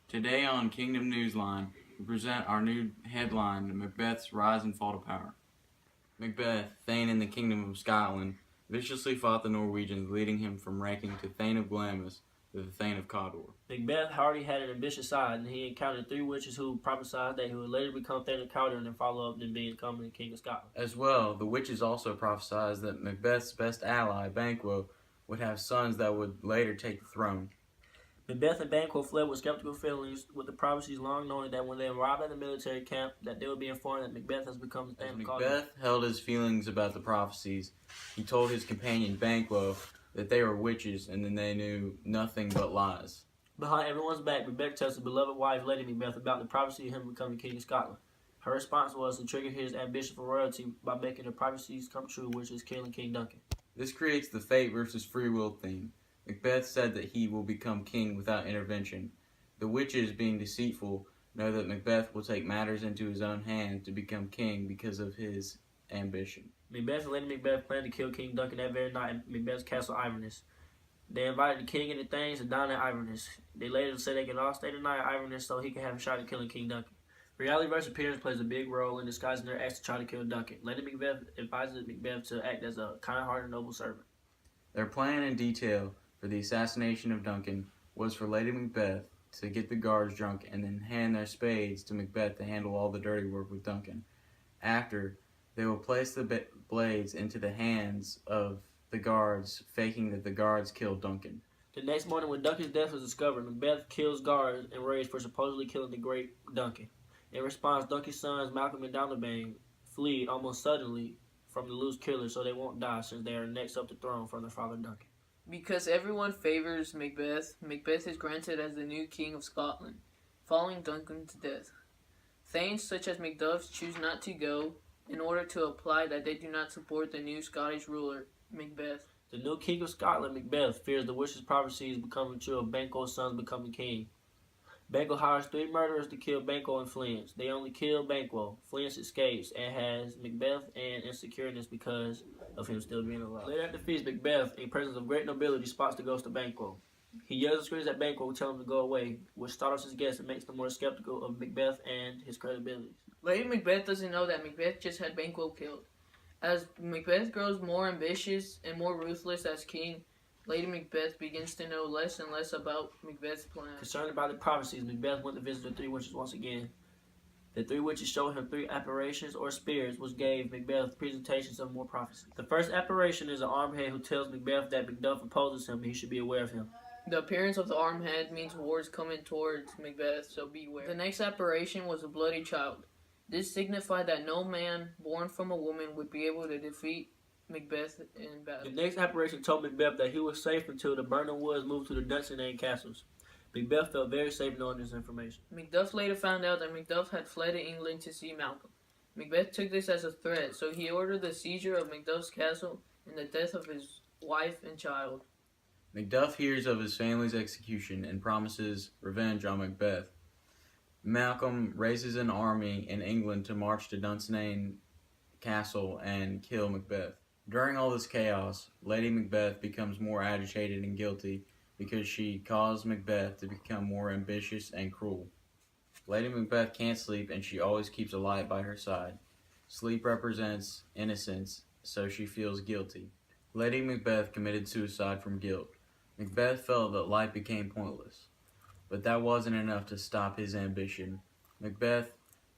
Today on Kingdom Newsline, we present our new headline, Macbeth's Rise and Fall to Power. Macbeth, Thane in the Kingdom of Scotland, viciously fought the Norwegians, leading him from ranking to Thane of Glamis to the Thane of Cawdor. Macbeth already had an ambitious side, and he encountered three witches who prophesied that he would later become Thane of Cawdor and then follow up and becoming the King of Scotland. As well, the witches also prophesied that Macbeth's best ally, Banquo, would have sons that would later take the throne. Macbeth and Banquo fled with skeptical feelings, with the prophecies long knowing that when they arrived at the military camp, that they would be informed that Macbeth has become the Thane of Cawdor. Macbeth held his feelings about the prophecies. He told his companion Banquo that they were witches and then they knew nothing but lies. Behind everyone's back, Macbeth tells his beloved wife, Lady Macbeth, about the prophecy of him becoming King of Scotland. Her response was to trigger his ambition for royalty by making the prophecies come true, which is killing King Duncan. This creates the fate versus free will theme. Macbeth said that he will become king without intervention. The witches, being deceitful, know that Macbeth will take matters into his own hands to become king because of his ambition. Macbeth and Lady Macbeth planned to kill King Duncan that very night at Macbeth's castle Iverness. They invited the king and the Thanes to dine at Iverness. They later said they could all stay the night at Iverness so he could have a shot at killing King Duncan. Reality versus appearance plays a big role in disguising their acts to try to kill Duncan. Lady Macbeth advises Macbeth to act as a kind-hearted noble servant. Their plan in detail for the assassination of Duncan was for Lady Macbeth to get the guards drunk and then hand their spades to Macbeth to handle all the dirty work with Duncan. After, they will place the blades into the hands of the guards, faking that the guards killed Duncan. The next morning, when Duncan's death is discovered, Macbeth kills guards in rage for supposedly killing the great Duncan. In response, Duncan's sons, Malcolm and Donalbain, flee almost suddenly from the loose killers so they won't die since they are next up the throne from their father Duncan. Because everyone favors Macbeth, Macbeth is granted as the new King of Scotland, following Duncan to death. Thanes such as Macduff choose not to go in order to apply that they do not support the new Scottish ruler, Macbeth. The new King of Scotland, Macbeth, fears the witches' prophecies becoming true of Banquo's sons becoming king. Banquo hires three murderers to kill Banquo and Fleance. They only kill Banquo. Fleance escapes and has Macbeth and insecureness because of him still being alive. Later at the feast, Macbeth, in presence of great nobility, spots the ghost of Banquo. He yells and screams at Banquo, telling him to go away, which startles his guests and makes them more skeptical of Macbeth and his credibility. Lady Macbeth doesn't know that Macbeth just had Banquo killed. As Macbeth grows more ambitious and more ruthless as king, Lady Macbeth begins to know less and less about Macbeth's plans. Concerned about the prophecies, Macbeth went to visit the three witches once again. The three witches showed him three apparitions or spirits, which gave Macbeth presentations of more prophecies. The first apparition is an armed head who tells Macbeth that Macduff opposes him and he should be aware of him. The appearance of the armed head means war is coming towards Macbeth, so beware. The next apparition was a bloody child. This signified that no man born from a woman would be able to defeat Macbeth in battle. The next apparition told Macbeth that he was safe until the Burnham Woods moved to the Dunsinane castles. Macbeth felt very safe knowing this information. Macduff later found out that Macduff had fled to England to see Malcolm. Macbeth took this as a threat, so he ordered the seizure of Macduff's castle and the death of his wife and child. Macduff hears of his family's execution and promises revenge on Macbeth. Malcolm raises an army in England to march to Dunsinane Castle and kill Macbeth. During all this chaos, Lady Macbeth becomes more agitated and guilty because she caused Macbeth to become more ambitious and cruel. Lady Macbeth can't sleep and she always keeps a light by her side. Sleep represents innocence, so she feels guilty. Lady Macbeth committed suicide from guilt. Macbeth felt that life became pointless, but that wasn't enough to stop his ambition. Macbeth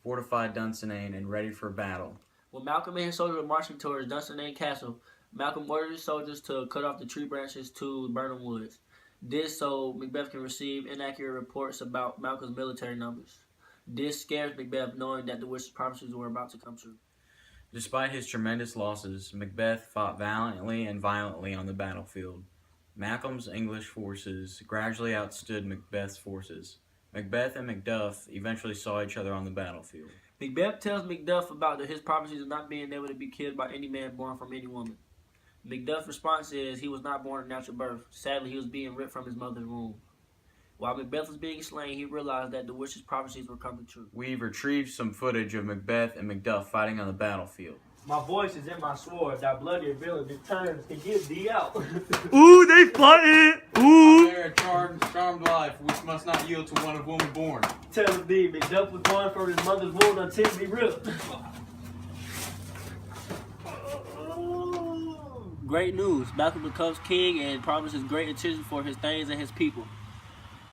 fortified Dunsinane and ready for battle. When Malcolm and his soldiers were marching towards Dunsinane Castle, Malcolm ordered his soldiers to cut off the tree branches to Burnham Woods. This so Macbeth can receive inaccurate reports about Malcolm's military numbers. This scares Macbeth, knowing that the witches' prophecies were about to come true. Despite his tremendous losses, Macbeth fought valiantly and violently on the battlefield. Malcolm's English forces gradually outstood Macbeth's forces. Macbeth and Macduff eventually saw each other on the battlefield. Macbeth tells Macduff about his prophecies of not being able to be killed by any man born from any woman. Macduff's response is he was not born of natural birth. Sadly, he was being ripped from his mother's womb. While Macbeth was being slain, he realized that the witches' prophecies were coming true. We've retrieved some footage of Macbeth and Macduff fighting on the battlefield. My voice is in my sword. That bloody ability turns to give thee out. Ooh, they fighting! I Ooh! bear a charmed life, which must not yield to one of woman born. Tell thee, Macduff was born from his mother's womb until he ripped. Great news. Malcolm becomes king and promises great attention for his thanes and his people.